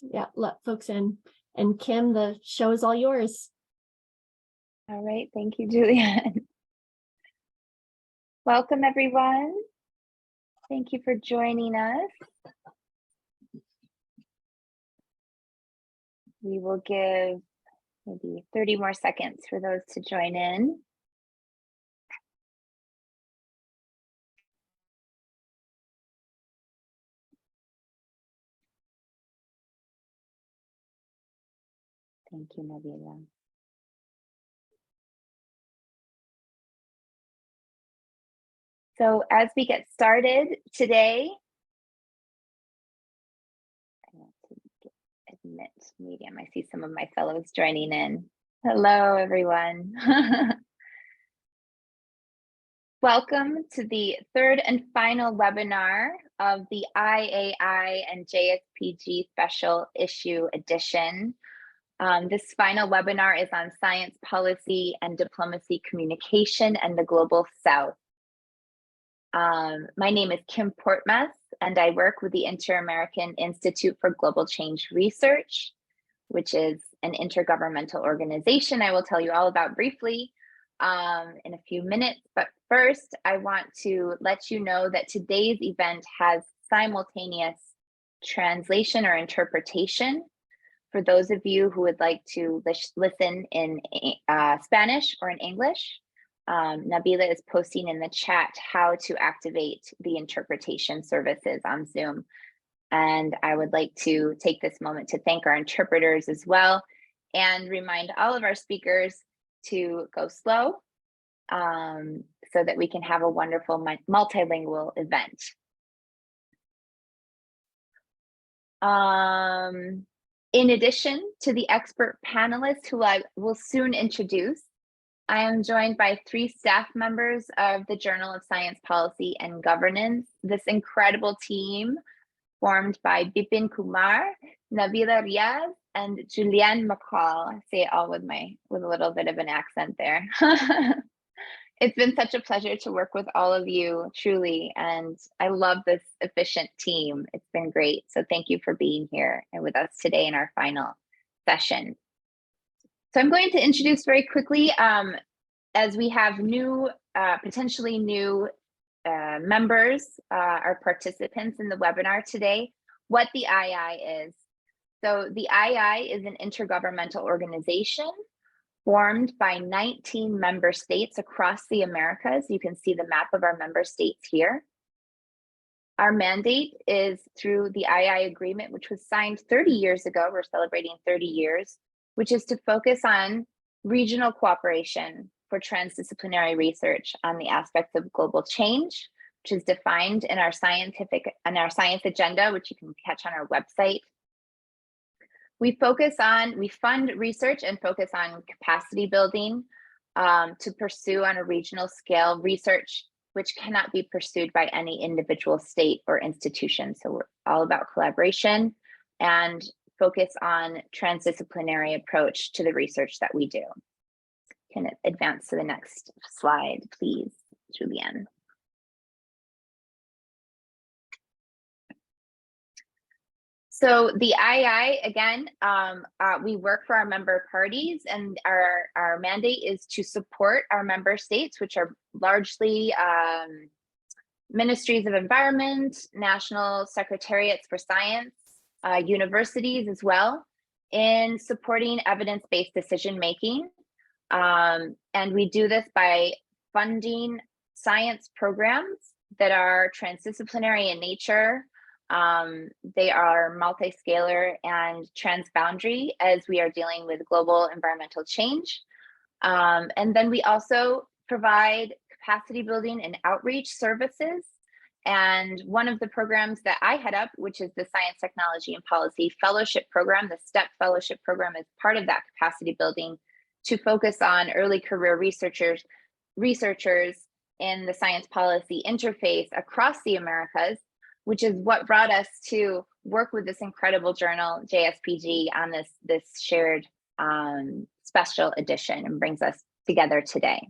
Yeah, let folks in. And Kim, the show is all yours. All right, thank you, Julianne. Welcome, everyone. Thank you for joining us. We will give maybe 30 more seconds for those to join in. Thank you, Nabila. So as we get started today, I want to admit medium. I see some of my fellows joining in. Hello, everyone. Welcome to the third and final webinar of the IAI and JSPG Special Issue Edition. This final webinar is on science policy and diplomacy communication and the Global South. My name is Kim Portmas, and I work with the Inter-American Institute for Global Change Research, which is an intergovernmental organization I will tell you all about briefly in a few minutes. But first, I want to let you know that today's event has simultaneous translation or interpretation. For those of you who would like to listen in Spanish or in English, Nabila is posting in the chat how to activate the interpretation services on Zoom. And I would like to take this moment to thank our interpreters as well and remind all of our speakers to go slow so that we can have a wonderful multilingual event. In addition to the expert panelists who I will soon introduce, I am joined by 3 staff members of the Journal of Science Policy and Governance. This incredible team formed by Bipin Kumar, Nabila Riaz, and Julianne McCall. I say it all with a little bit of an accent there. It's been such a pleasure to work with all of you, truly, and I love this efficient team. It's been great. So thank you for being here and with us today in our final session. So I'm going to introduce very quickly, as we have new, potentially new members, our participants in the webinar today, what the II is. So the II is an intergovernmental organization formed by 19 member states across the Americas. You can see the map of our member states here. Our mandate is through the II agreement, which was signed 30 years ago. We're celebrating 30 years, which is to focus on regional cooperation for transdisciplinary research on the aspects of global change, which is defined in our science agenda, which you can catch on our website. We fund research and focus on capacity building to pursue on a regional scale research which cannot be pursued by any individual state or institution. So we're all about collaboration and focus on transdisciplinary approach to the research that we do. Can it advance to the next slide, please, Julianne? So the II, again, we work for our member parties, and our mandate is to support our member states, which are largely ministries of environment, national secretariats for science, universities as well, in supporting evidence-based decision-making. And we do this by funding science programs that are transdisciplinary in nature. They are multi-scalar and transboundary as we are dealing with global environmental change. And then we also provide capacity building and outreach services. And one of the programs that I head up, which is the Science, Technology, and Policy Fellowship Program, the STEP Fellowship Program, is part of that capacity building to focus on early career researchers in the science policy interface across the Americas, which is what brought us to work with this incredible journal, JSPG, on this shared special edition, and brings us together today.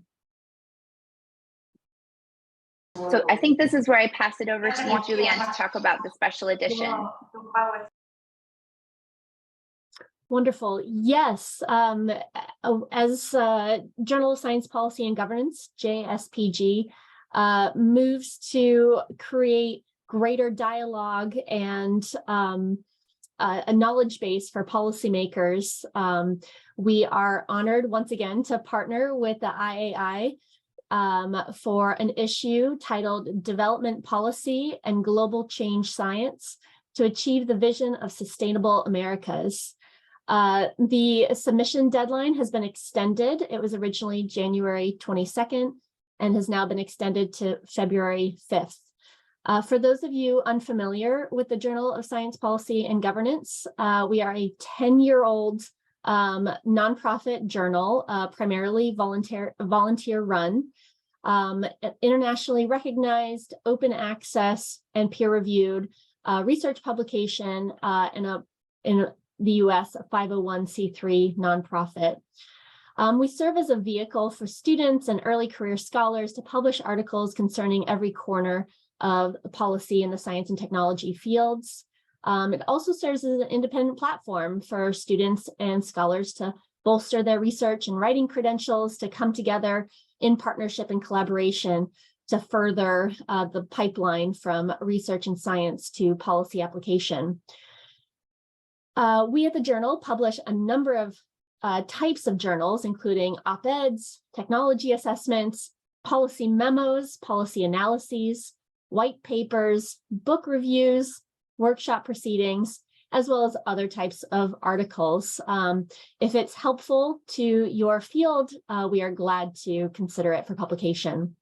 So I think this is where I pass it over to you, Julianne, to talk about the special edition. Wonderful. Yes. As Journal of Science Policy and Governance, JSPG, moves to create greater dialogue and a knowledge base for policymakers, we are honored once again to partner with the IAI for an issue titled Development Policy and Global Change Science to Achieve the Vision of Sustainable Americas. The submission deadline has been extended. It was originally January 22nd and has now been extended to February 5th. For those of you unfamiliar with the Journal of Science Policy and Governance, we are a 10-year-old nonprofit journal, primarily volunteer run, internationally recognized, open access, and peer-reviewed research publication in the US, a 501c3 nonprofit. We serve as a vehicle for students and early career scholars to publish articles concerning every corner of policy in the science and technology fields. It also serves as an independent platform for students and scholars to bolster their research and writing credentials, to come together in partnership and collaboration to further the pipeline from research and science to policy application. We at the Journal publish a number of types of journals, including op-eds, technology assessments, policy memos, policy analyses, white papers, book reviews, workshop proceedings, as well as other types of articles. If it's helpful to your field, we are glad to consider it for publication.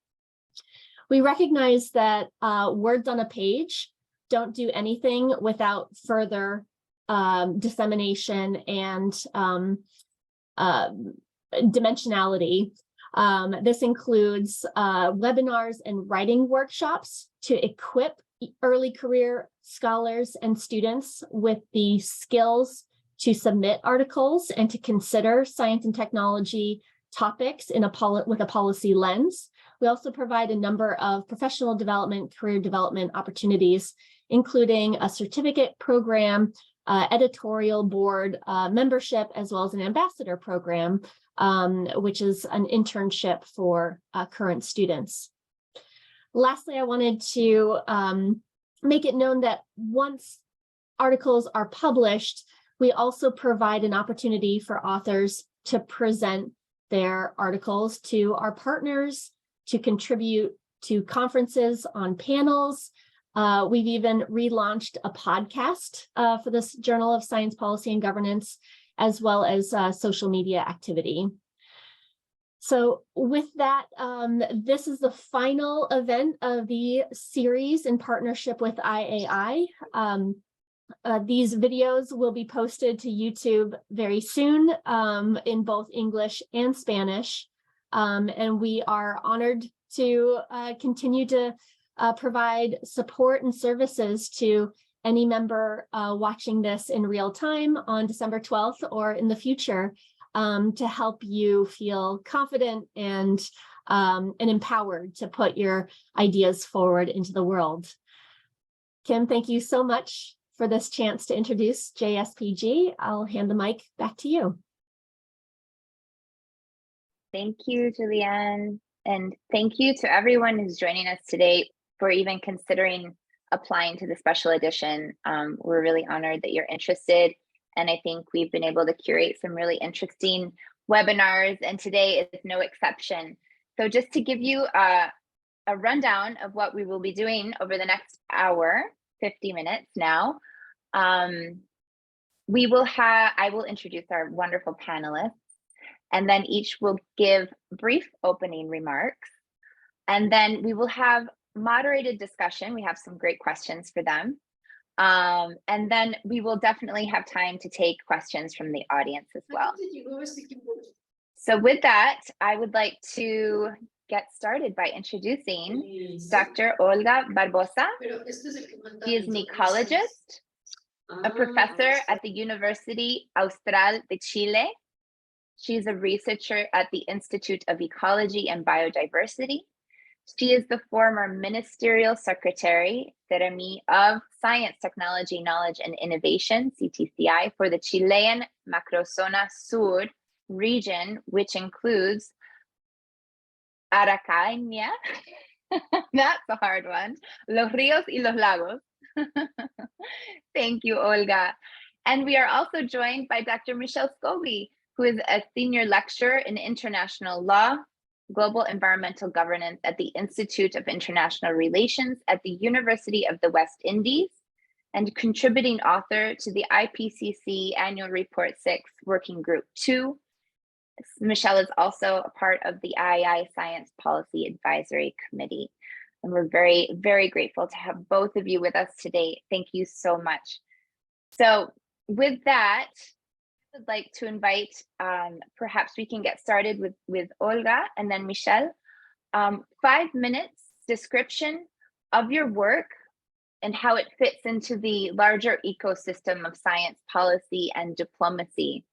We recognize that words on a page don't do anything without further dissemination and dimensionality. This includes webinars and writing workshops to equip early career scholars and students with the skills to submit articles and to consider science and technology topics with a policy lens. We also provide a number of professional development, career development opportunities, including a certificate program, editorial board membership, as well as an ambassador program, which is an internship for current students. Lastly, I wanted to make it known that once articles are published, we also provide an opportunity for authors to present their articles to our partners, to contribute to conferences on panels. We've even relaunched a podcast for this Journal of Science Policy and Governance, as well as social media activity. So with that, this is the final event of the series in partnership with IAI. These videos will be posted to YouTube very soon in both English and Spanish. And we are honored to continue to provide support and services to any member watching this in real time on December 12th or in the future, to help you feel confident and empowered to put your ideas forward into the world. Kim, thank you so much for this chance to introduce JSPG. I'll hand the mic back to you. Thank you, Julianne. And thank you to everyone who's joining us today for even considering applying to the special edition. We're really honored that you're interested. And I think we've been able to curate some really interesting webinars, and today is no exception. So just to give you a rundown of what we will be doing over the next hour, 50 minutes now, I will introduce our wonderful panelists, and then each will give brief opening remarks. And then we will have moderated discussion. We have some great questions for them. And then we will definitely have time to take questions from the audience as well. So with that, I would like to get started by introducing Dr. Olga Barbosa. She is an ecologist, a professor at the University Austral de Chile. She is a researcher at the Institute of Ecology and Biodiversity. She is the former Ministerial Secretary of Science, Technology, Knowledge, and Innovation, CTCI, for the Chilean Macrozona Sur region, which includes Araucanía, that's a hard one, Los Ríos y los Lagos. Thank you, Olga. And we are also joined by Dr. Michelle Scobie, who is a senior lecturer in international law, global environmental governance at the Institute of International Relations at the University of the West Indies, and contributing author to the IPCC Annual Report 6 Working Group 2. Michelle is also a part of the IAI Science Policy Advisory Committee. And we're very, very grateful to have both of you with us today. Thank you so much. So with that, I'd like to invite, perhaps we can get started with Olga and then Michelle. 5 minutes description of your work and how it fits into the larger ecosystem of science policy and diplomacy,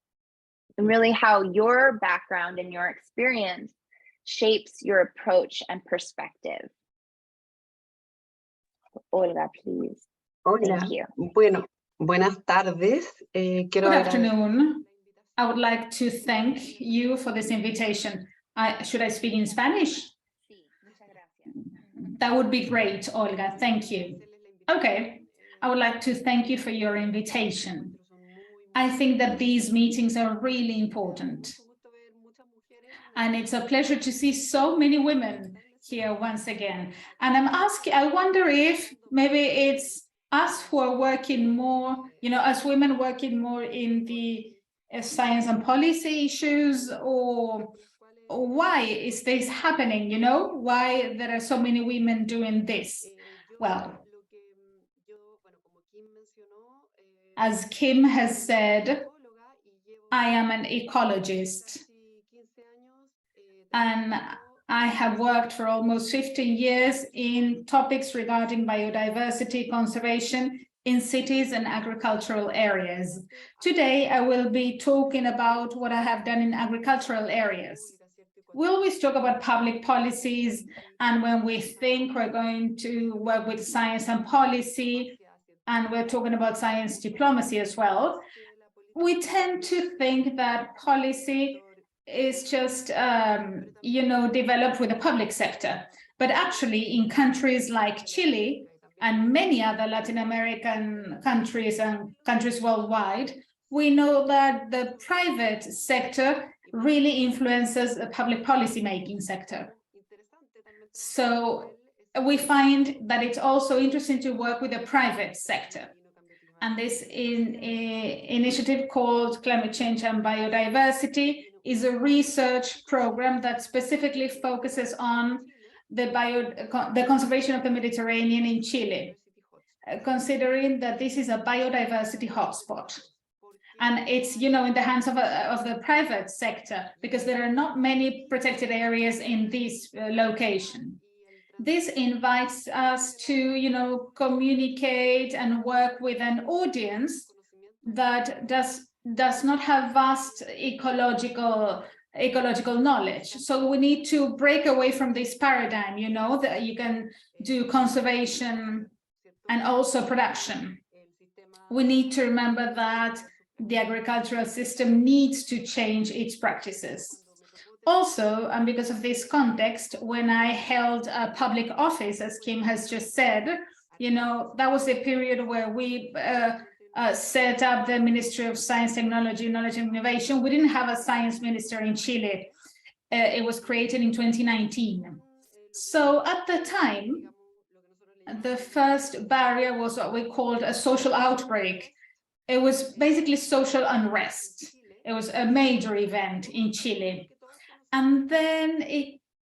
and really how your background and your experience shapes your approach and perspective. Olga, please. Hola. Thank you. Bueno, buenas tardes. Good Quiero afternoon. I would like to thank you for this invitation. Should I speak in Spanish? That would be great, Olga. Thank you. Okay. I would like to thank you for your invitation. I think that these meetings are really important. And it's a pleasure to see so many women here once again. And I wonder if maybe it's us who are working more, as women working more in the science and policy issues, or why is this happening, why there are so many women doing this? Well, as Kim has said, I am an ecologist, and I have worked for almost 15 years in topics regarding biodiversity conservation in cities and agricultural areas. Today, I will be talking about what I have done in agricultural areas. We always talk about public policies, and when we think we're going to work with science and policy, and we're talking about science diplomacy as well, we tend to think that policy is just, developed with the public sector. But actually, in countries like Chile and many other Latin American countries and countries worldwide, we know that the private sector really influences the public policy making sector. So we find that it's also interesting to work with the private sector. And this initiative called Climate Change and Biodiversity is a research program that specifically focuses on the conservation of the Mediterranean in Chile, considering that this is a biodiversity hotspot. And it's, in the hands of the private sector, because there are not many protected areas in this location. This invites us to, communicate and work with an audience that does not have vast ecological knowledge. So we need to break away from this paradigm, that you can do conservation and also production. We need to remember that the agricultural system needs to change its practices. Also, and because of this context, when I held a public office, as Kim has just said, that was a period where we set up the Ministry of Science, Technology, Knowledge and Innovation. We didn't have a science minister in Chile. It was created in 2019. So at the time, the first barrier was what we called a social outbreak. It was basically social unrest. It was a major event in Chile. And then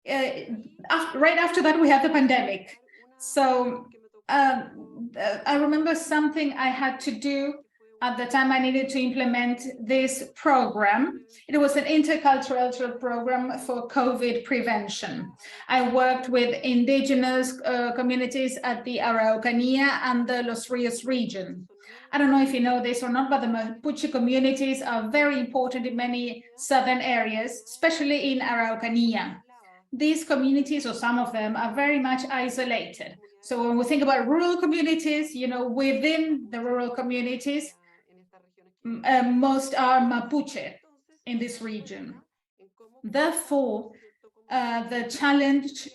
right after that, we had the pandemic. So I remember something I had to do at the time. I needed to implement this program. It was an intercultural program for COVID prevention. I worked with indigenous communities at the Araucanía and the Los Ríos region. I don't know if you know this or not, but the Mapuche communities are very important in many southern areas, especially in Araucanía. these communities, or some of them, are very much isolated. So when we think about rural communities, within the rural communities, most are Mapuche in this region. Therefore, the challenge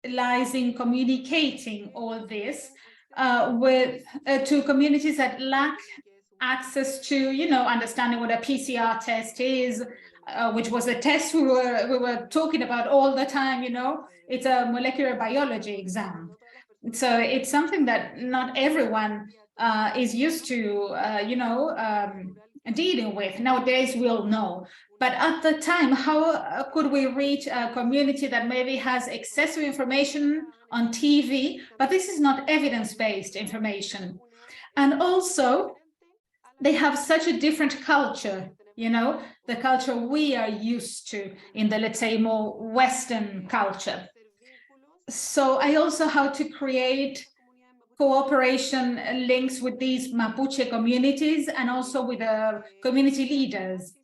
lies in communicating all this to communities that lack access to, understanding what a PCR test is, which was a test we were talking about all the time. It's a molecular biology exam. So it's something that not everyone is used to, dealing with. Nowadays, we'll know. But at the time, how could we reach a community that maybe has excessive information on TV, but this is not evidence-based information? And also, they have such a different culture, the culture we are used to in the, let's say, more Western culture. So I also how to create cooperation links with these Mapuche communities and also with the community leaders.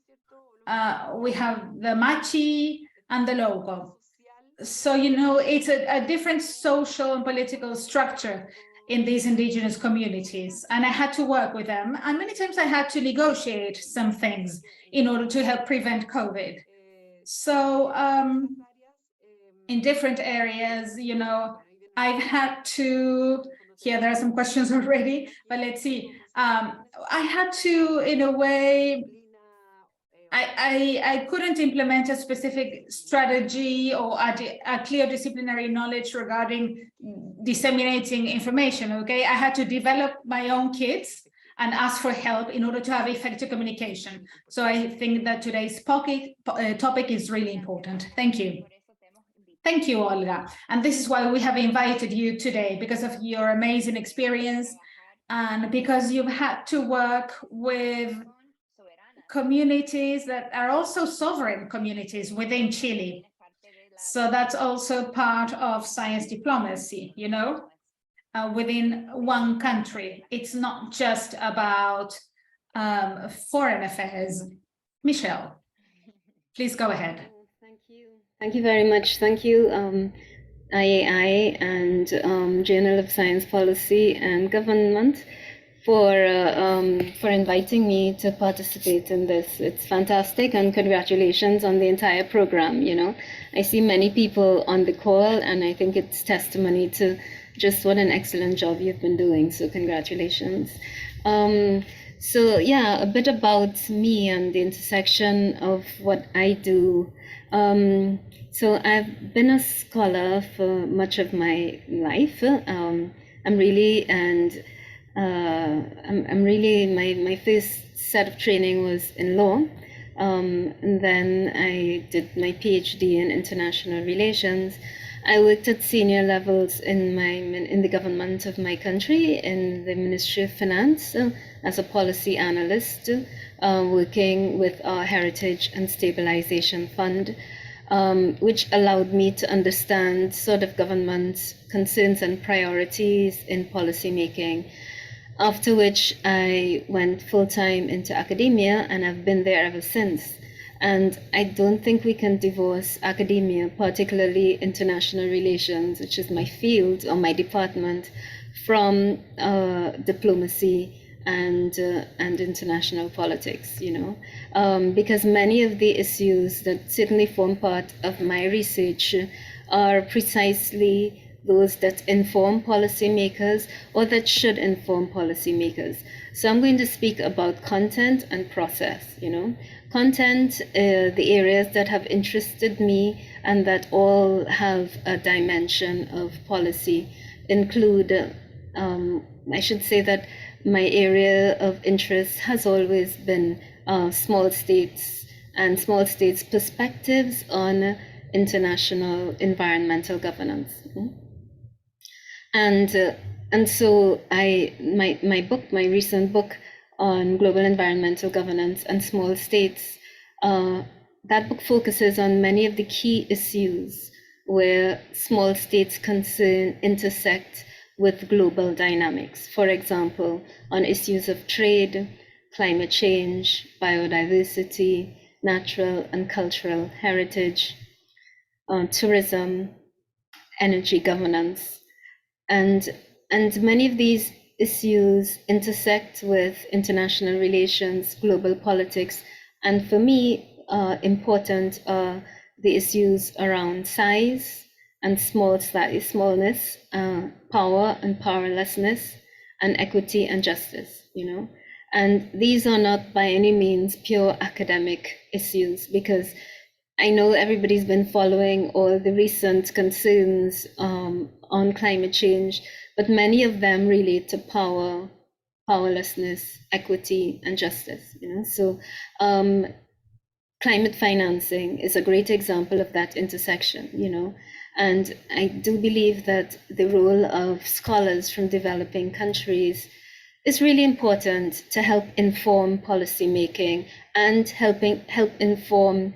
We have the Machi and the Logo. So, it's a different social and political structure in these indigenous communities. And I had to work with them. And many times I had to negotiate some things in order to help prevent COVID. So in different areas, I've had to, here there are some questions already, but let's see. I had to, in a way, I couldn't implement a specific strategy or a clear disciplinary knowledge regarding disseminating information, okay? I had to develop my own kits and ask for help in order to have effective communication. So I think that today's topic is really important. Thank you. Thank you, Olga. And this is why we have invited you today, because of your amazing experience and because you've had to work with communities that are also sovereign communities within Chile. So that's also part of science diplomacy, within one country. It's not just about foreign affairs. Michelle, please go ahead. Thank you. Thank you very much. Thank you, IAI and Journal of Science Policy and Government for inviting me to participate in this. It's fantastic, and congratulations on the entire program. I see many people on the call, and I think it's testimony to just what an excellent job you've been doing. So congratulations. So yeah, a bit about me and the intersection of what I do. So I've been a scholar for much of my life. My first set of training was in law, and then I did my PhD in international relations. I worked at senior levels in the government of my country, in the Ministry of Finance, as a policy analyst, working with our Heritage and Stabilization Fund, which allowed me to understand sort of government concerns and priorities in policy making. After which I went full-time into academia, and I've been there ever since. And I don't think we can divorce academia, particularly international relations, which is my field or my department, from diplomacy and international politics, because many of the issues that certainly form part of my research are precisely those that inform policymakers or that should inform policymakers. So I'm going to speak about content and process, Content, the areas that have interested me and that all have a dimension of policy include, I should say that my area of interest has always been small states and small states' perspectives on international environmental governance. And so my recent book on global environmental governance and small states, that book focuses on many of the key issues where small states' concern intersect with global dynamics. For example, on issues of trade, climate change, biodiversity, natural and cultural heritage, tourism, energy governance, and many of these issues intersect with international relations, global politics, and for me, important are the issues around size and smallness, power and powerlessness, and equity and justice, you know. And these are not by any means pure academic issues, because I know everybody's been following all the recent concerns on climate change, but many of them relate to power, powerlessness, equity, and justice. You know, so climate financing is a great example of that intersection. You know, and I do believe that the role of scholars from developing countries is really important to help inform policy making and help inform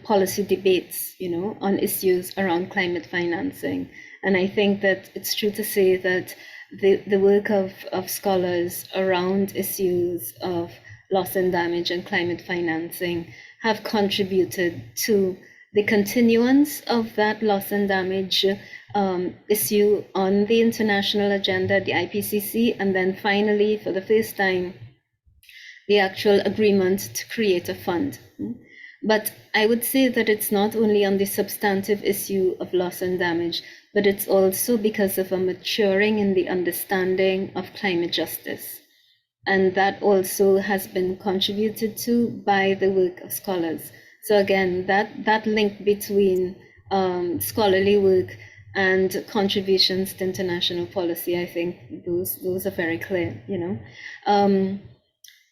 policy debates, you know, on issues around climate financing. And I think that it's true to say that the work of scholars around issues of loss and damage and climate financing have contributed to the continuance of that loss and damage issue on the international agenda, the IPCC, and then finally, for the first time, the actual agreement to create a fund. But I would say that it's not only on the substantive issue of loss and damage, but it's also because of a maturing in the understanding of climate justice. And that also has been contributed to by the work of scholars. So again, that link between scholarly work and contributions to international policy, I think those are very clear, you know.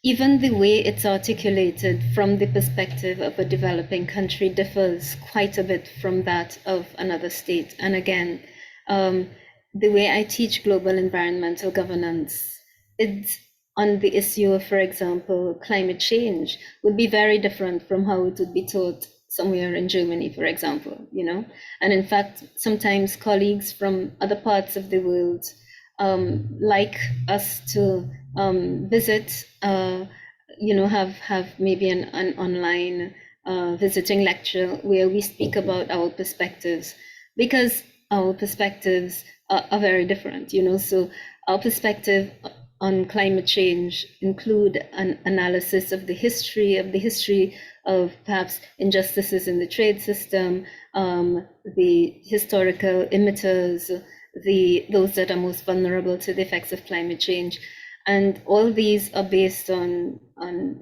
Even the way it's articulated from the perspective of a developing country differs quite a bit from that of another state. And again, the way I teach global environmental governance, it's on the issue of, for example, climate change would be very different from how it would be taught somewhere in Germany, for example, you know. And in fact, sometimes colleagues from other parts of the world like us to visit, you know, have maybe an online visiting lecture where we speak about our perspectives, because our perspectives are very different, you know. So our perspective on climate change include an analysis of the history of perhaps injustices in the trade system, the historical emitters, those that are most vulnerable to the effects of climate change. And all these are based on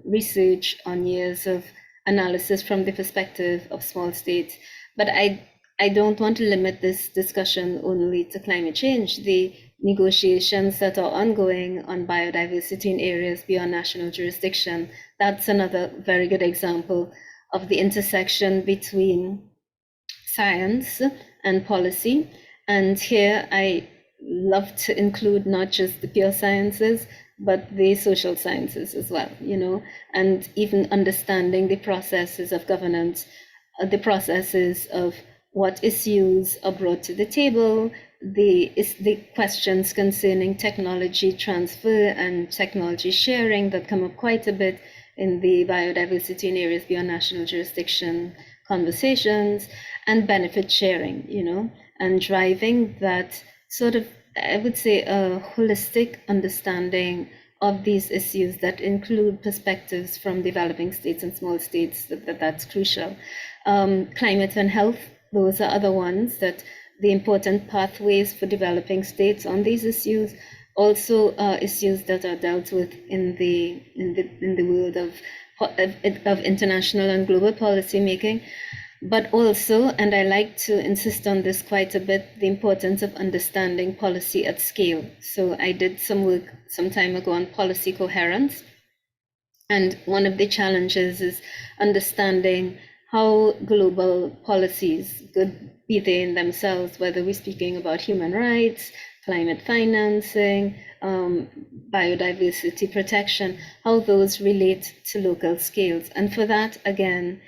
research, on years of analysis from the perspective of small states. But I don't want to limit this discussion only to climate change. The negotiations that are ongoing on biodiversity in areas beyond national jurisdiction, that's another very good example of the intersection between science and policy. And here I love to include not just the pure sciences, but the social sciences as well, you know, and even understanding the processes of governance, the processes of what issues are brought to the table, the questions concerning technology transfer and technology sharing that come up quite a bit in the biodiversity in areas beyond national jurisdiction conversations, and benefit sharing, you know, and driving that sort of, I would say, a holistic understanding of these issues that include perspectives from developing states and small states, that's crucial. Climate and health, those are other ones, that the important pathways for developing states on these issues, also issues that are dealt with in the world of international and global policy making. But also, and I like to insist on this quite a bit, the importance of understanding policy at scale. So I did some work some time ago on policy coherence. And one of the challenges is understanding how global policies, could be they in themselves, whether we're speaking about human rights, climate financing, biodiversity protection, how those relate to local scales. And for that, again,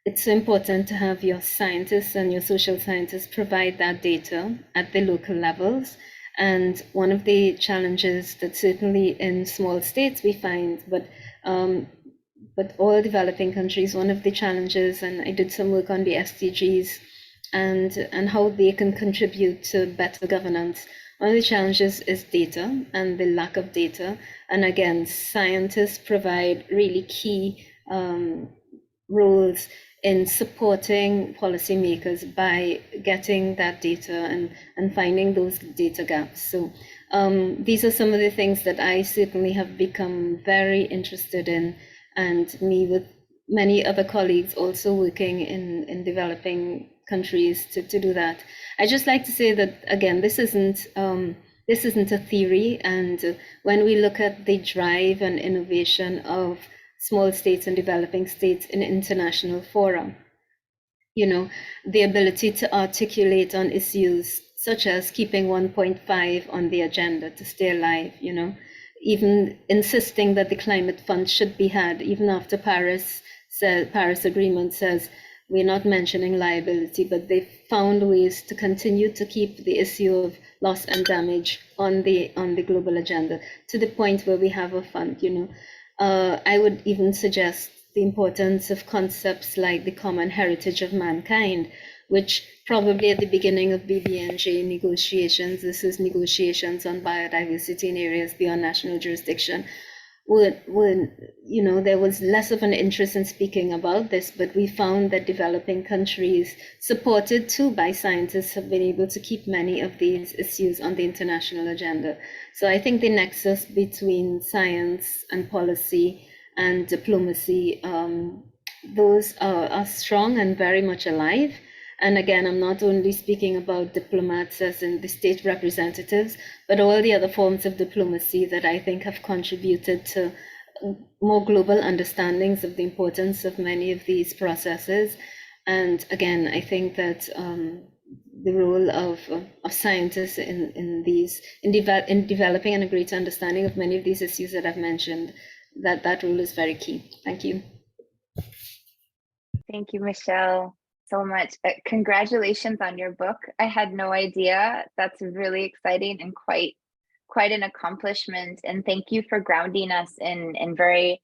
it's so important to have your scientists and your social scientists provide that data at the local levels. And one of the challenges that certainly in small states we find, but all developing countries, one of the challenges, and I did some work on the SDGs and how they can contribute to better governance. One of the challenges is data and the lack of data. And again, scientists provide really key roles in supporting policymakers by getting that data and finding those data gaps. So these are some of the things that I certainly have become very interested in, and me with many other colleagues also working in developing countries to do that. I just like to say that, again, this isn't a theory, and when we look at the drive and innovation of small states and developing states in international fora, you know, the ability to articulate on issues such as keeping 1.5 on the agenda to stay alive, you know, even insisting that the climate fund should be had, even after Paris Agreement says we're not mentioning liability, but they found ways to continue to keep the issue of loss and damage on the global agenda to the point where we have a fund, you know. I would even suggest the importance of concepts like the common heritage of mankind, which probably at the beginning of BBNJ negotiations, this is negotiations on biodiversity in areas beyond national jurisdiction, would you know, there was less of an interest in speaking about this, but we found that developing countries, supported too by scientists, have been able to keep many of these issues on the international agenda. So I think the nexus between science and policy and diplomacy, those are strong and very much alive. And again, I'm not only speaking about diplomats as in the state representatives, but all the other forms of diplomacy that I think have contributed to more global understandings of the importance of many of these processes. And again, I think that the role of scientists in developing a greater understanding of many of these issues that I've mentioned, that role is very key. Thank you. Thank you, Michelle, so much. Congratulations on your book. I had no idea. That's really exciting and quite an accomplishment. And thank you for grounding us in very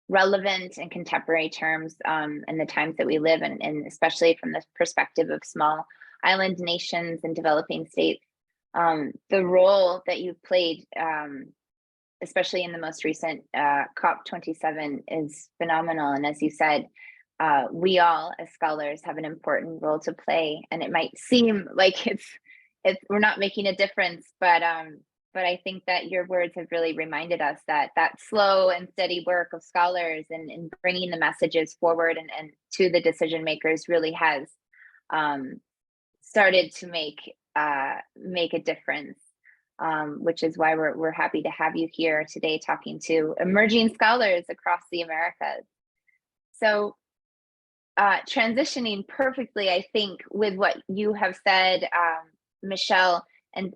relevant and contemporary terms in the times that we live in, and especially from the perspective of small island nations and developing states. The role that you've played, especially in the most recent COP27, is phenomenal. And as you said, we all as scholars have an important role to play, and it might seem like it's we're not making a difference, but I think that your words have really reminded us that slow and steady work of scholars and bringing the messages forward and to the decision makers really has started to make a difference, which is why we're happy to have you here today talking to emerging scholars across the Americas. So transitioning perfectly, I think, with what you have said, Michelle, and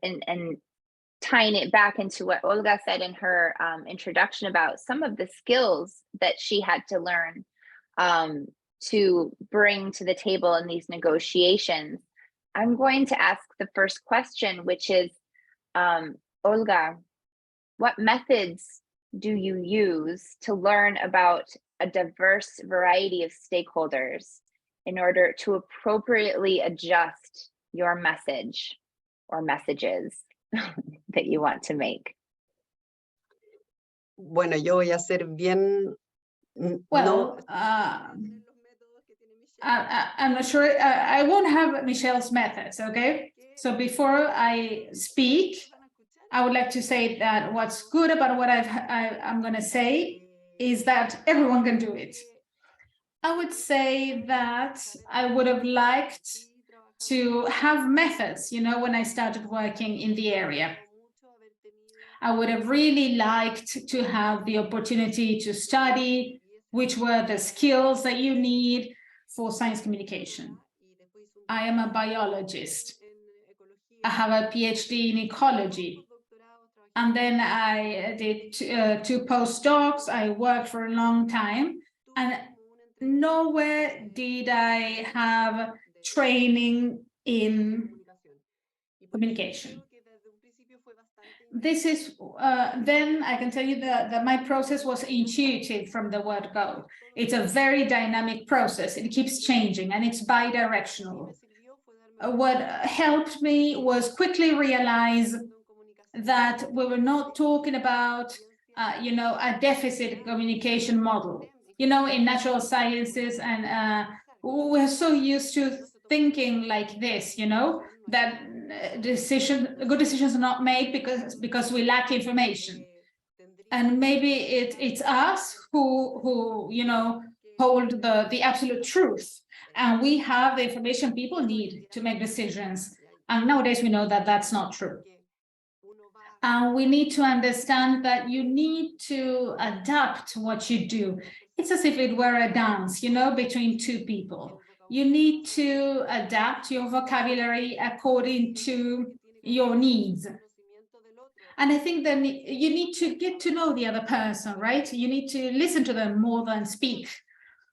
tying it back into what Olga said in her introduction about some of the skills that she had to learn to bring to the table in these negotiations. I'm going to ask the first question, which is, Olga, what methods do you use to learn about a diverse variety of stakeholders in order to appropriately adjust your message or messages that you want to make? Bueno, yo voy a ser bien. Well, I'm not sure. I won't have Michelle's methods, okay? So before I speak, I would like to say that what's good about what I'm going to say is that everyone can do it. I would say that I would have liked to have methods, you know, when I started working in the area. I would have really liked to have the opportunity to study which were the skills that you need for science communication. I am a biologist. I have a PhD in ecology. And then I did two postdocs. I worked for a long time, and nowhere did I have training in communication. This is, then I can tell you that my process was intuitive from the word go. It's a very dynamic process. It keeps changing and it's bi-directional. what helped me was quickly realize that we were not talking about, a deficit communication model. In natural sciences, and we're so used to thinking like this, that good decisions are not made because we lack information. And maybe it's us who hold the absolute truth, and we have the information people need to make decisions. And nowadays we know that that's not true. And we need to understand that you need to adapt what you do. It's as if it were a dance, between two people. You need to adapt your vocabulary according to your needs. And I think that you need to get to know the other person, right? You need to listen to them more than speak,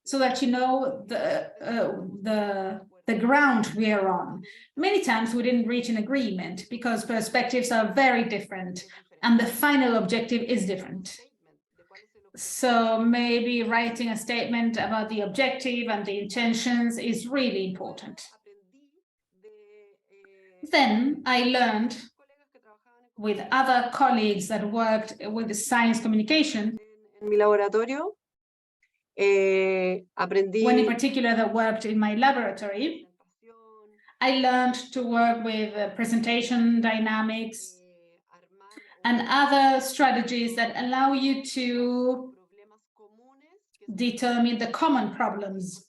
so that you know the ground we are on. Many times we didn't reach an agreement because perspectives are very different and the final objective is different. So maybe writing a statement about the objective and the intentions is really important. Then I learned with other colleagues that worked with the science communication, En mi laboratorio, aprendí one in particular that worked in my laboratory, I learned to work with presentation dynamics and other strategies that allow you to determine the common problems.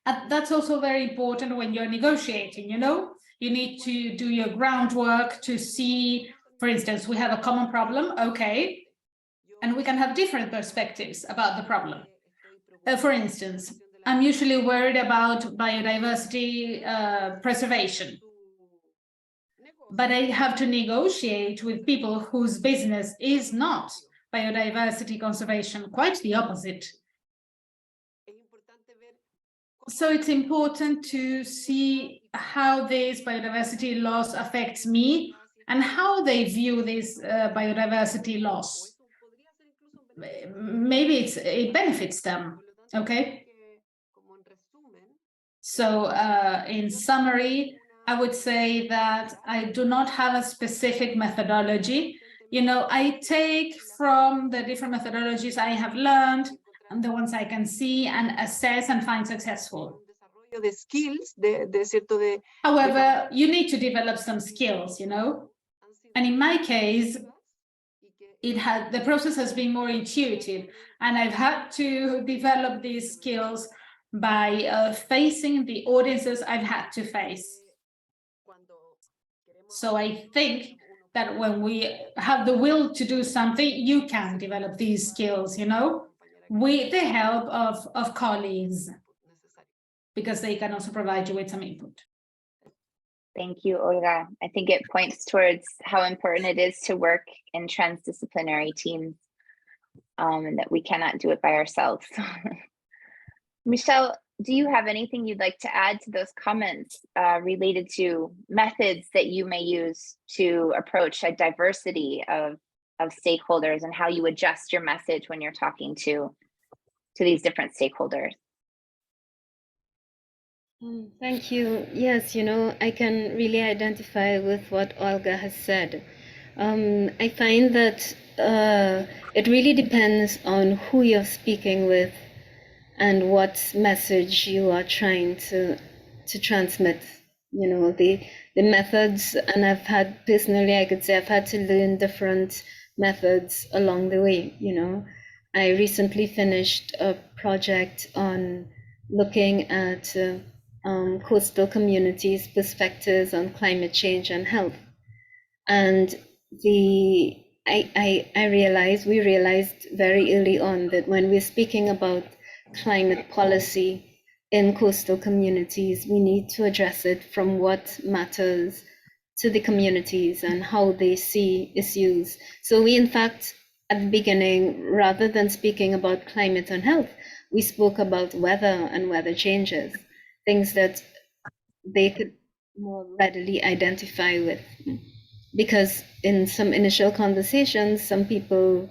And that's also very important when you're negotiating, You need to do your groundwork to see, for instance, we have a common problem, okay, and we can have different perspectives about the problem. For instance, I'm usually worried about biodiversity preservation, but I have to negotiate with people whose business is not biodiversity conservation, quite the opposite. So it's important to see how this biodiversity loss affects me and how they view this biodiversity loss. Maybe it benefits them, okay? So in summary, I would say that I do not have a specific methodology. I take from the different methodologies I have learned and the ones I can see and assess and find successful. de skills, However, you need to develop some skills, And in my case, the process has been more intuitive, and I've had to develop these skills by facing the audiences I've had to face. So I think that when we have the will to do something, you can develop these skills, with the help of colleagues, because they can also provide you with some input. Thank you, Olga. I think it points towards how important it is to work in transdisciplinary teams, and that we cannot do it by ourselves. Michelle, do you have anything you'd like to add to those comments related to methods that you may use to approach a diversity of stakeholders and how you adjust your message when you're talking to these different stakeholders? Thank you. Yes, I can really identify with what Olga has said. I find that it really depends on who you're speaking with and what message you are trying to transmit. The methods, and I could say I've had to learn different methods along the way. I recently finished a project on looking at coastal communities' perspectives on climate change and health. And we realized very early on that when we're speaking about climate policy in coastal communities, we need to address it from what matters to the communities and how they see issues. So we, in fact, at the beginning, rather than speaking about climate and health, we spoke about weather and weather changes, things that they could more readily identify with. Because in some initial conversations, some people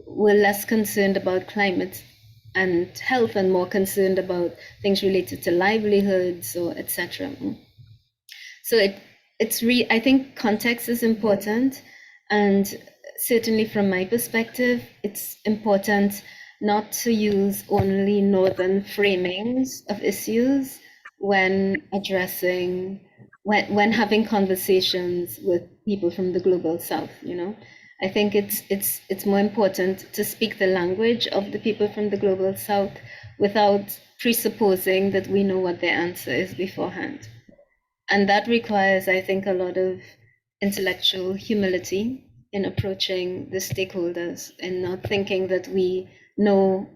were less concerned about climate and health and more concerned about things related to livelihoods or etc. So I think context is important, and certainly from my perspective, it's important not to use only northern framings of issues when addressing, when having conversations with people from the global south, you know. I think it's more important to speak the language of the people from the global south without presupposing that we know what their answer is beforehand. And that requires, I think, a lot of intellectual humility in approaching the stakeholders and not thinking that we know,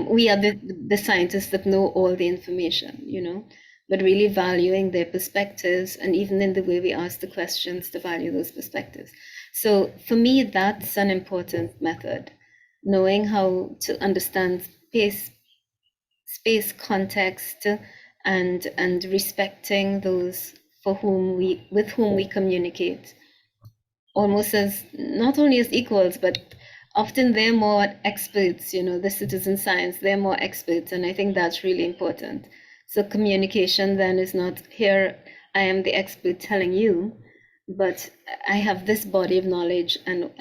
we are the scientists that know all the information, you know, but really valuing their perspectives, and even in the way we ask the questions, to value those perspectives. So for me, that's an important method, knowing how to understand space context, and respecting those with whom we communicate, almost as not only as equals, but often they're more experts, you know, the citizen science, they're more experts, and I think that's really important. So communication then is not, here I am the expert telling you, but I have this body of knowledge, and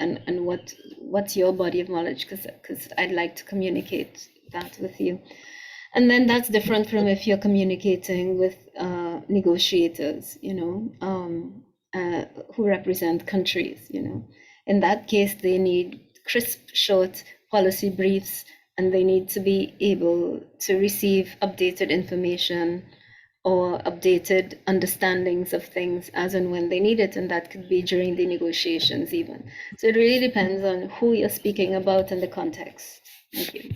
what's your body of knowledge, because I'd like to communicate that with you. And then that's different from if you're communicating with negotiators, you know, who represent countries, you know. In that case, they need crisp, short policy briefs, and they need to be able to receive updated information or updated understandings of things as and when they need it, and that could be during the negotiations even. So it really depends on who you're speaking about and the context. Thank you.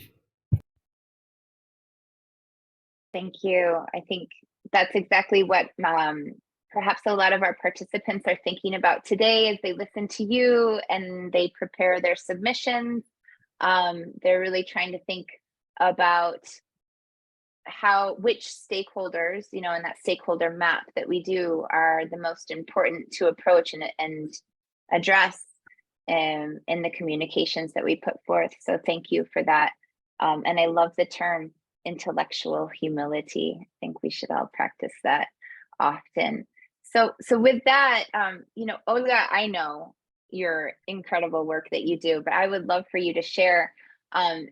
Thank you. I think that's exactly what perhaps a lot of our participants are thinking about today as they listen to you and they prepare their submissions. They're really trying to think about which stakeholders, you know, in that stakeholder map that we do are the most important to approach and address in the communications that we put forth. So thank you for that. And I love the term intellectual humility. I think we should all practice that often. So with that, you know, Olga, I know your incredible work that you do, but I would love for you to share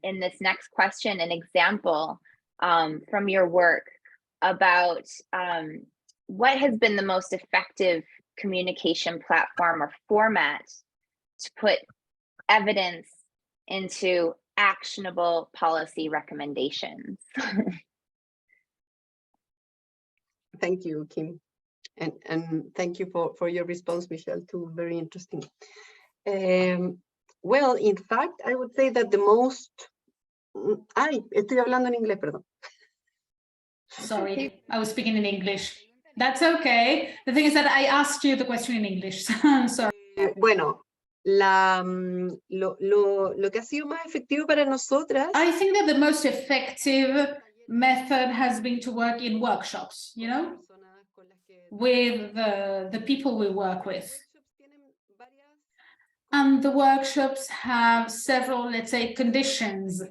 in this next question an example from your work about what has been the most effective communication platform or format to put evidence into actionable policy recommendations. Thank you, Kim. And thank you for your response, Michelle, too. Very interesting. Well, in fact, I would say that the most... Ay, estoy hablando en inglés, perdón. Sorry, I was speaking in English. That's okay. The thing is that I asked you the question in English. I'm sorry. Bueno, lo que ha sido más efectivo para nosotras. I think that the most effective method has been to work in workshops, you know, with the people we work with. And the workshops have several, let's say, conditions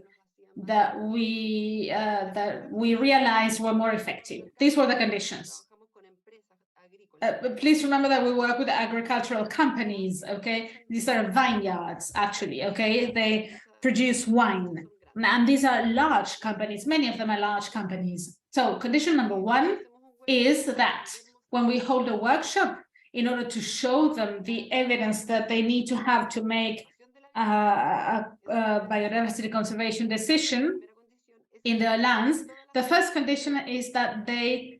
that we realized were more effective. These were the conditions. Please remember that we work with agricultural companies, okay? These are vineyards, actually, okay? They produce wine. And these are large companies. Many of them are large companies. So condition number one is that when we hold a workshop, in order to show them the evidence that they need to have to make a biodiversity conservation decision in their lands, the first condition is that a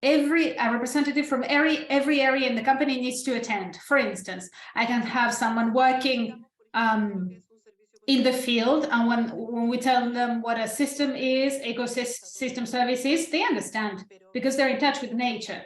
representative from every area in the company needs to attend. For instance, I can have someone working in the field, and when we tell them what a system is, ecosystem services, they understand because they're in touch with nature.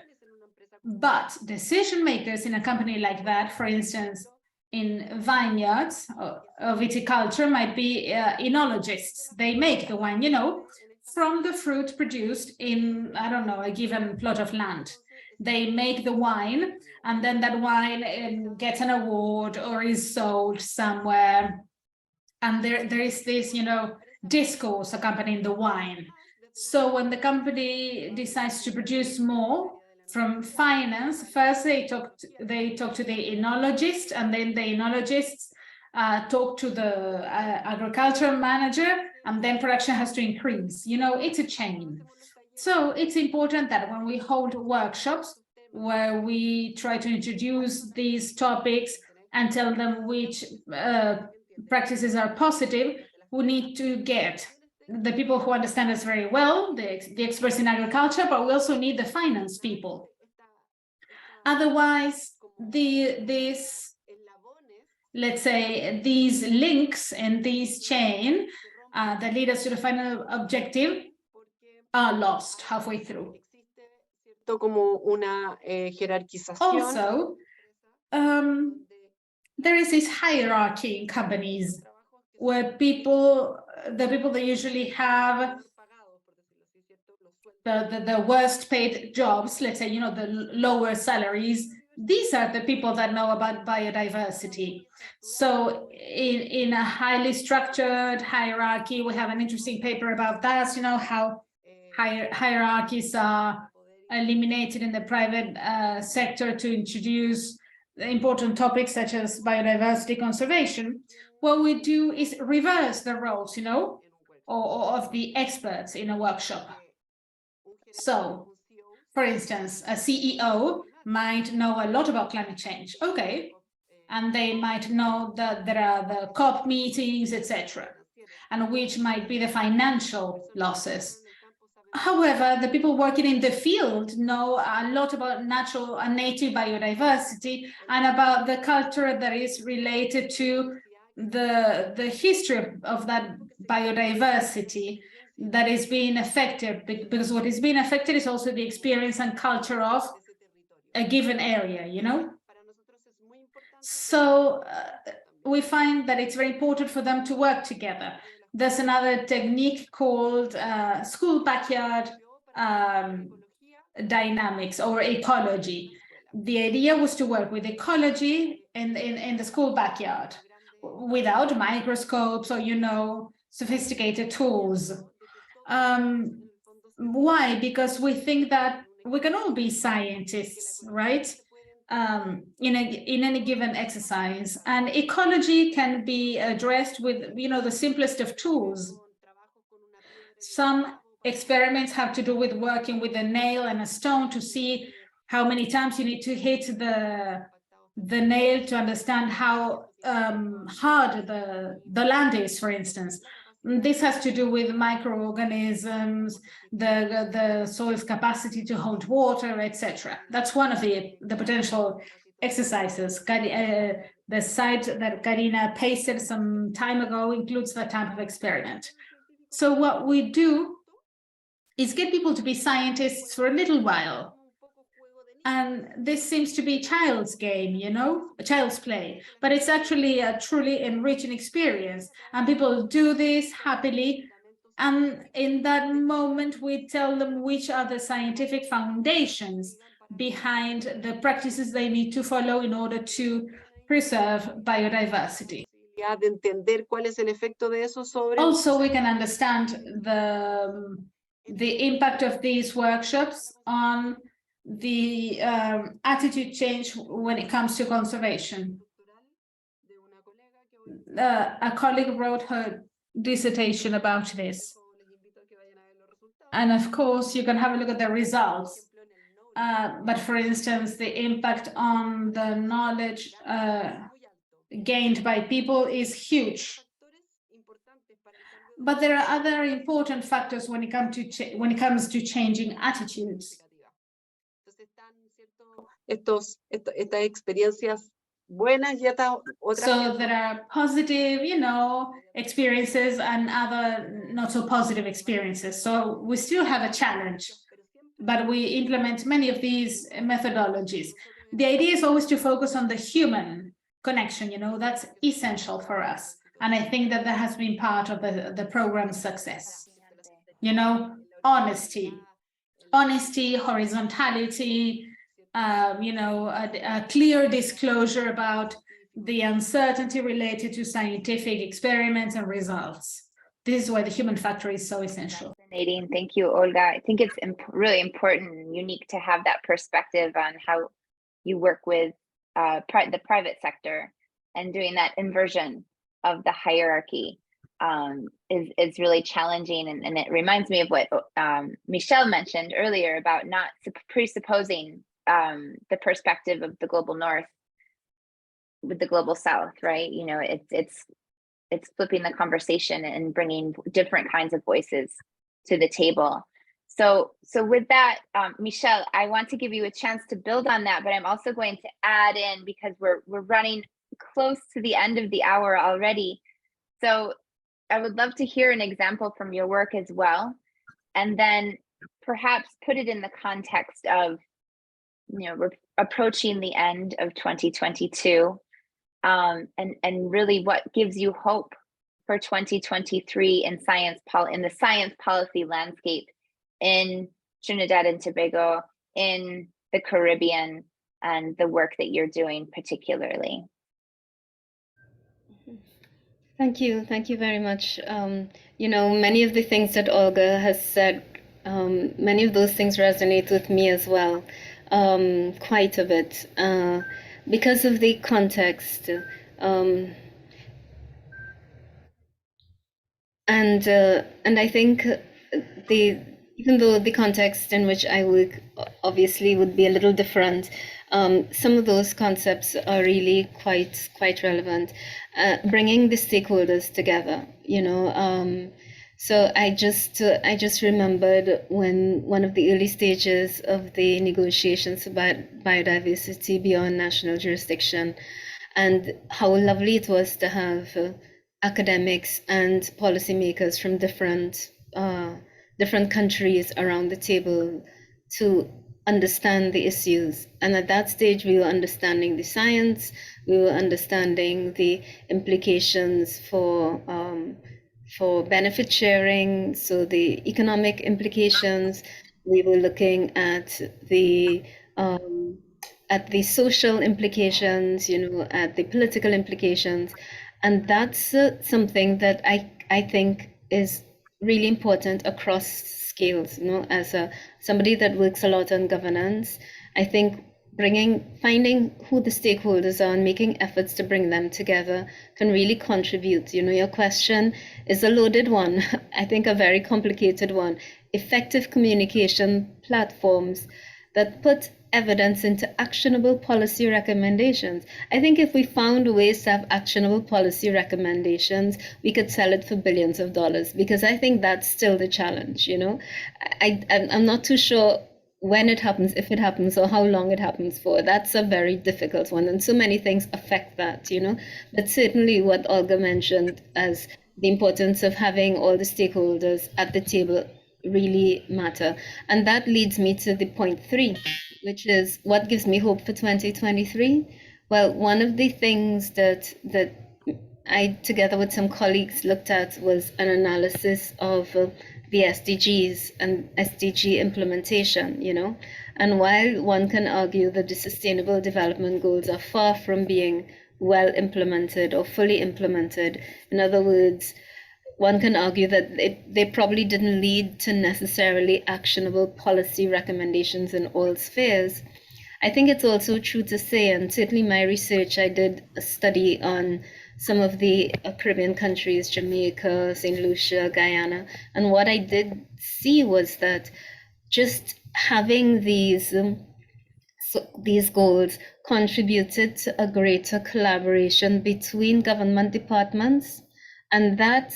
But decision makers in a company like that, for instance, in vineyards or viticulture, might be enologists. They make the wine, you know, from the fruit produced in, I don't know, a given plot of land. They make the wine, and then that wine gets an award or is sold somewhere. And there is this, you know, discourse accompanying the wine. So when the company decides to produce more from finance, first they talk to the enologist, and then the enologists talk to the agricultural manager, and then production has to increase. You know, it's a chain. So it's important that when we hold workshops where we try to introduce these topics and tell them which practices are positive, we need to get the people who understand us very well, the experts in agriculture, but we also need the finance people. Otherwise, let's say these links and these chain that lead us to the final objective are lost halfway through. Como una jerarquización. Also, there is this hierarchy in companies where the people that usually have the worst paid jobs, let's say, you know, the lower salaries, these are the people that know about biodiversity. So in a highly structured hierarchy, we have an interesting paper about that, you know, how hierarchies are eliminated in the private sector to introduce important topics such as biodiversity conservation. What we do is reverse the roles, you know, or of the experts in a workshop. So, for instance, a CEO might know a lot about climate change, okay, and they might know that there are the COP meetings, etc., and which might be the financial losses. However, the people working in the field know a lot about natural and native biodiversity and about the culture that is related to the history of that biodiversity that is being affected, because what is being affected is also the experience and culture of a given area, you know? So we find that it's very important for them to work together. There's another technique called school backyard dynamics or ecology. The idea was to work with ecology in the school backyard without microscopes or, you know, sophisticated tools. Why? Because we think that we can all be scientists, right? In any given exercise, and ecology can be addressed with, you know, the simplest of tools. Some experiments have to do with working with a nail and a stone to see how many times you need to hit the nail to understand how hard the land is, for instance. This has to do with microorganisms, the soil's capacity to hold water, etc. That's one of the potential exercises. The site that Karina pasted some time ago includes that type of experiment. So what we do is get people to be scientists for a little while. And this seems to be child's game, you know, a child's play, but it's actually a truly enriching experience. And people do this happily. And in that moment, we tell them which are the scientific foundations behind the practices they need to follow in order to preserve biodiversity. Also, we can understand the impact of these workshops on the attitude change when it comes to conservation. A colleague wrote her dissertation about this. And of course, you can have a look at the results. But for instance, the impact on the knowledge gained by people is huge. But there are other important factors when it comes to changing attitudes. Estas experiencias buenas y estas otras. So there are positive, you know, experiences and other not so positive experiences. So we still have a challenge, but we implement many of these methodologies. The idea is always to focus on the human connection, you know, that's essential for us. And I think that that has been part of the program's success. You know, honesty, horizontality, you know, a clear disclosure about the uncertainty related to scientific experiments and results. this is why the human factor is so essential. Fascinating. Thank you, Olga. I think it's really important and unique to have that perspective on how you work with the private sector, and doing that inversion of the hierarchy is really challenging. And it reminds me of what Michelle mentioned earlier about not presupposing the perspective of the global North with the global South, right? You know, it's flipping the conversation and bringing different kinds of voices to the table. So with that, Michelle, I want to give you a chance to build on that, but I'm also going to add in, because we're running close to the end of the hour already. So I would love to hear an example from your work as well, and then perhaps put it in the context of, you know, we're approaching the end of 2022. And really what gives you hope for 2023 in the science policy landscape in Trinidad and Tobago, in the Caribbean, and the work that you're doing particularly. Thank you very much. You know, many of the things that Olga has said, many of those things resonate with me as well, quite a bit, because of the context. And I think even though the context in which I work obviously would be a little different, some of those concepts are really quite relevant. Bringing the stakeholders together, you know. So I just remembered when one of the early stages of the negotiations about biodiversity beyond national jurisdiction, and how lovely it was to have academics and policymakers from different countries around the table to understand the issues. And at that stage, we were understanding the science, we were understanding the implications for benefit sharing, so the economic implications. We were looking at the social implications, you know, at the political implications. And that's something that I think is really important across scales, you know. As somebody that works a lot on governance, I think finding who the stakeholders are and making efforts to bring them together can really contribute. You know, your question is a loaded one, I think a very complicated one. Effective communication platforms that put evidence into actionable policy recommendations. I think if we found ways to have actionable policy recommendations, we could sell it for billions of dollars, because I think that's still the challenge, you know. I'm not too sure when it happens, if it happens, or how long it happens for. That's a very difficult one, and so many things affect that, you know. But certainly what Olga mentioned as the importance of having all the stakeholders at the table really matter. And that leads me to the point 3, which is what gives me hope for 2023. Well, one of the things that I, together with some colleagues, looked at was an analysis of the SDGs and SDG implementation, you know. And while one can argue that the Sustainable Development Goals are far from being well implemented or fully implemented, in other words, one can argue that they probably didn't lead to necessarily actionable policy recommendations in all spheres. I think it's also true to say, and certainly my research, I did a study on some of the Caribbean countries, Jamaica, St. Lucia, Guyana, and what I did see was that just having these goals contributed to a greater collaboration between government departments, and that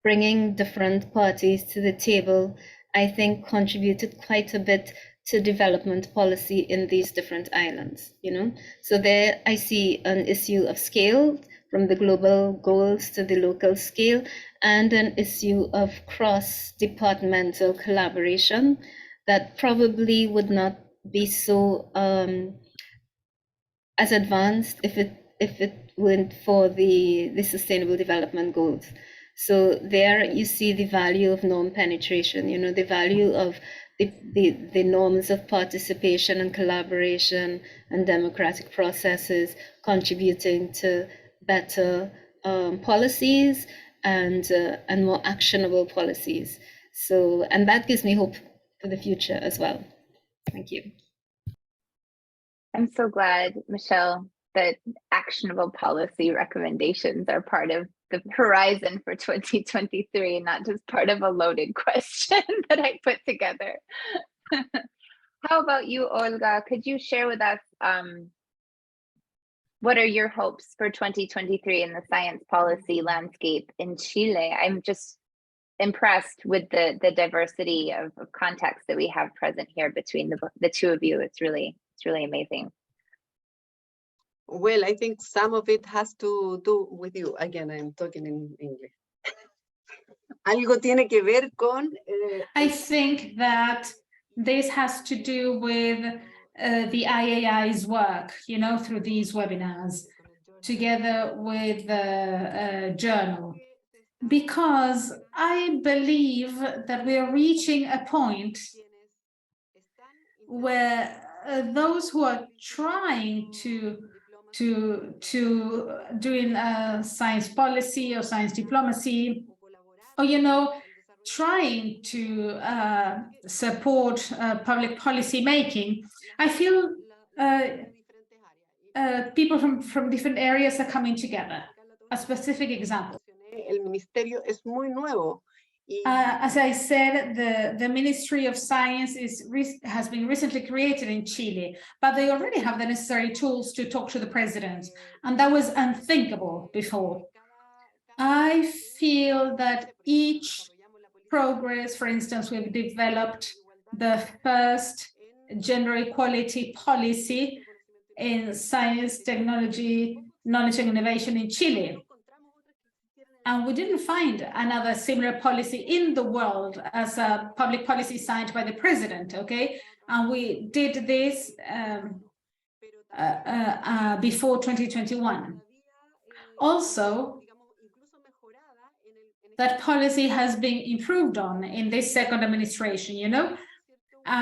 bringing different parties to the table, I think, contributed quite a bit to development policy in these different islands, you know. So there I see an issue of scale, from the global goals to the local scale, and an issue of cross-departmental collaboration that probably would not be so as advanced if it weren't for the Sustainable Development Goals. So there you see the value of norm penetration, you know, the value of the norms of participation and collaboration and democratic processes contributing to better policies, and more actionable policies. So, and that gives me hope for the future as well. Thank you. I'm so glad, Michelle, that actionable policy recommendations are part of the horizon for 2023, not just part of a loaded question that I put together. How about you, Olga? Could you share with us what are your hopes for 2023 in the science policy landscape in Chile? I'm just impressed with the diversity of context that we have present here between the two of you. It's really amazing. Well, I think some of it has to do with you. Again, I'm talking in English. Algo tiene que ver con. I think that this has to do with the IAI's work, you know, through these webinars, together with the journal, because I believe that we are reaching a point where those who are trying to doing science policy or science diplomacy, or, you know, trying to support public policy making, I feel people from different areas are coming together. A specific example. El ministerio es muy nuevo. As I said, the Ministry of Science has been recently created in Chile, but they already have the necessary tools to talk to the president, and that was unthinkable before. I feel that each progress, for instance, we've developed the first gender equality policy in science, technology, knowledge and innovation in Chile. And we didn't find another similar policy in the world as a public policy signed by the president, okay? And we did this before 2021. Also, that policy has been improved on in this second administration, you know,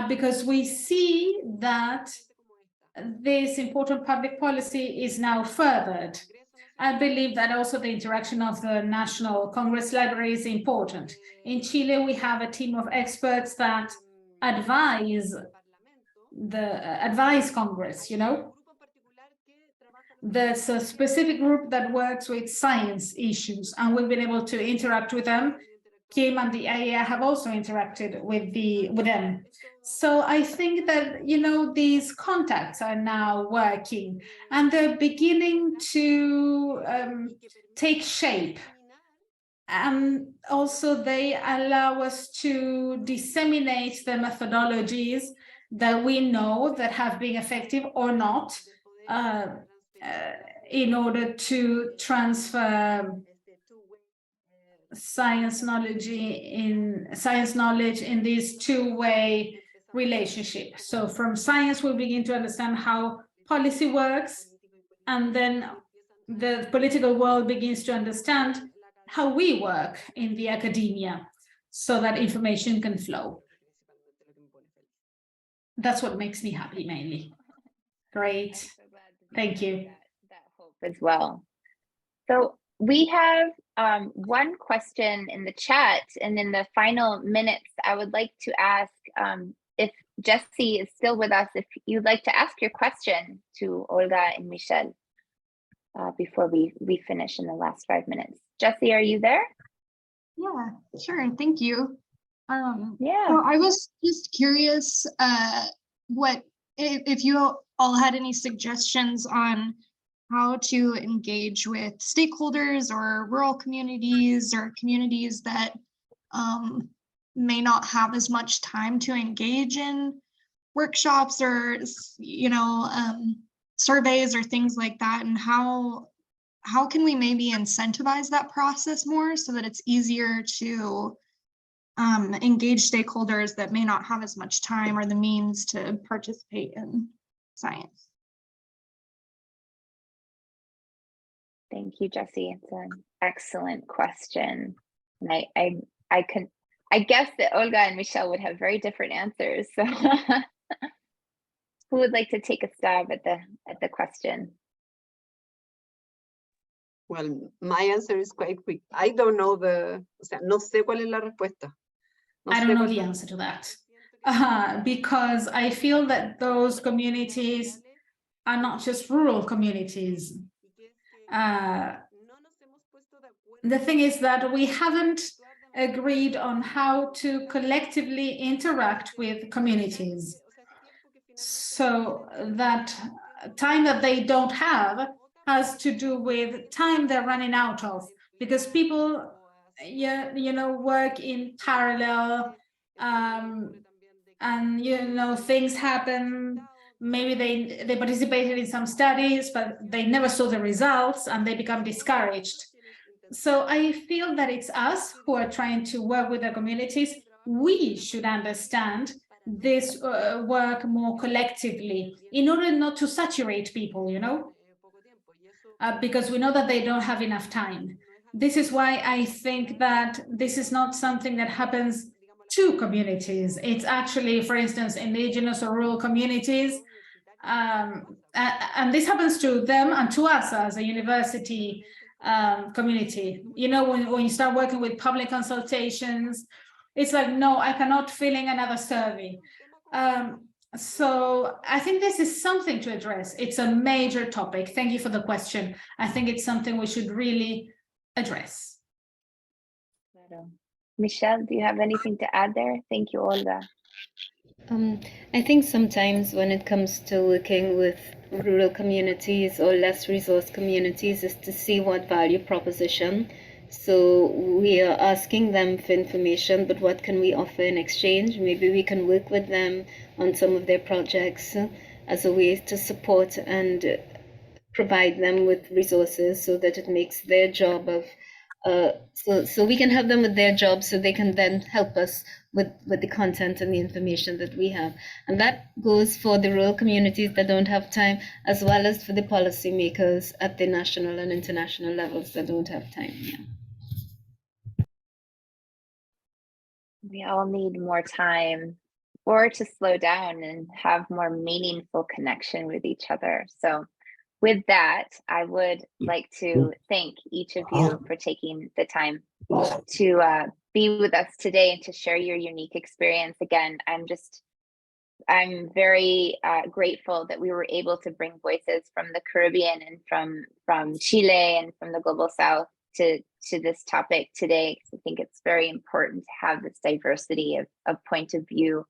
because we see that this important public policy is now furthered. I believe that also the interaction of the National Congress Library is important. In Chile, we have a team of experts that advise Congress, you know. There's a specific group that works with science issues, and we've been able to interact with them. Kim and the IAEA have also interacted with them. So I think that, you know, these contacts are now working and they're beginning to take shape. And also they allow us to disseminate the methodologies that we know that have been effective or not, in order to transfer science knowledge in this two-way relationship. So from science, we begin to understand how policy works, and then the political world begins to understand how we work in the academia so that information can flow. That's what makes me happy mainly. Great. Thank you. That hope as well. So we have one question in the chat, and in the final minutes, I would like to ask if Jessie is still with us, if you'd like to ask your question to Olga and Michelle before we finish in the last 5 minutes. Jessie, are you there? Yeah, sure. Thank you. Yeah. So I was just curious if you all had any suggestions on how to engage with stakeholders or rural communities or communities that may not have as much time to engage in workshops or, you know, surveys or things like that, and how can we maybe incentivize that process more so that it's easier to engage stakeholders that may not have as much time or the means to participate in science? Thank you, Jessie. It's an excellent question. And I guess that Olga and Michelle would have very different answers. So who would like to take a stab at the question? Well, my answer is quite quick. I don't know o sea, no sé cuál es la respuesta. No I sé don't know cuál- the answer to that. Because I feel that those communities are not just rural communities. The thing is that we haven't agreed on how to collectively interact with communities. So that time that they don't have has to do with time they're running out of, because people, work in parallel, and things happen. Maybe they participated in some studies, but they never saw the results and they become discouraged. So I feel that it's us who are trying to work with the communities. We should understand this work more collectively in order not to saturate people, because we know that they don't have enough time. This is why I think that this is not something that happens to communities. It's actually, for instance, indigenous or rural communities. And this happens to them and to us as a university community. When you start working with public consultations, it's like, no, I cannot fill in another survey. So I think this is something to address. It's a major topic. Thank you for the question. I think it's something we should really address. Michelle, do you have anything to add there? Thank you, Olga. I think sometimes when it comes to working with rural communities or less resource communities is to see what value proposition. So we are asking them for information, but what can we offer in exchange? Maybe we can work with them on some of their projects as a way to support and provide them with resources so that it makes their job of so we can help them with their job so they can then help us with the content and the information that we have. And that goes for the rural communities that don't have time, as well as for the policymakers at the national and international levels that don't have time. Yeah. We all need more time or to slow down and have more meaningful connection with each other. So with that, I would like to thank each of you for taking the time to be with us today and to share your unique experience. Again, I'm very grateful that we were able to bring voices from the Caribbean and from Chile and from the Global South to this topic today, because I think it's very important to have this diversity of point of view.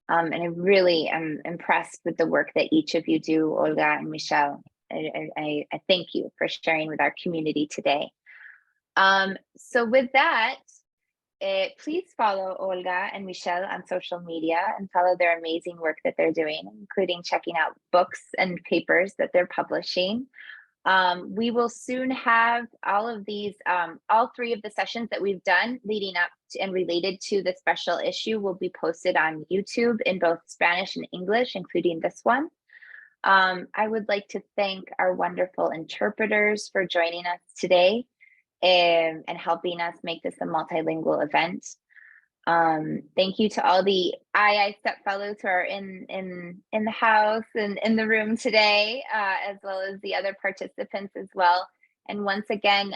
And I really am impressed with the work that each of you do, Olga and Michelle. I thank you for sharing with our community today. So with that, please follow Olga and Michelle on social media and follow their amazing work that they're doing, including checking out books and papers that they're publishing. We will soon have all of these, all three of the sessions that we've done leading up to and related to the special issue will be posted on YouTube in both Spanish and English, including this one. I would like to thank our wonderful interpreters for joining us today and helping us make this a multilingual event. Thank you to all the II Step Fellows who are in the house and in the room today, as well as the other participants as well. And once again,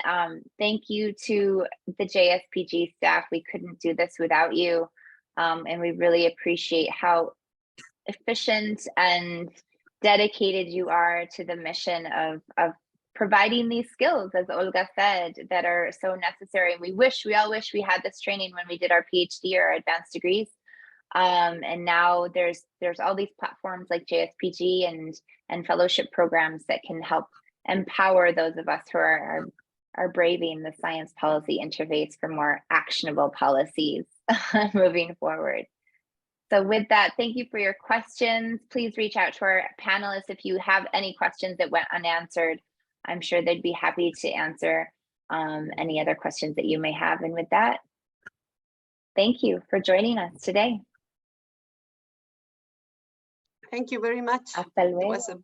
thank you to the JSPG staff. We couldn't do this without you. And we really appreciate how efficient and dedicated you are to the mission of providing these skills, as Olga said, that are so necessary. We all wish we had this training when we did our PhD or our advanced degrees. And now there's all these platforms like JSPG and fellowship programs that can help empower those of us who are braving the science policy interface for more actionable policies moving forward. So with that, thank you for your questions. Please reach out to our panelists if you have any questions that went unanswered. I'm sure they'd be happy to answer any other questions that you may have. And with that, thank you for joining us today. Thank you very much. Hasta luego. It was a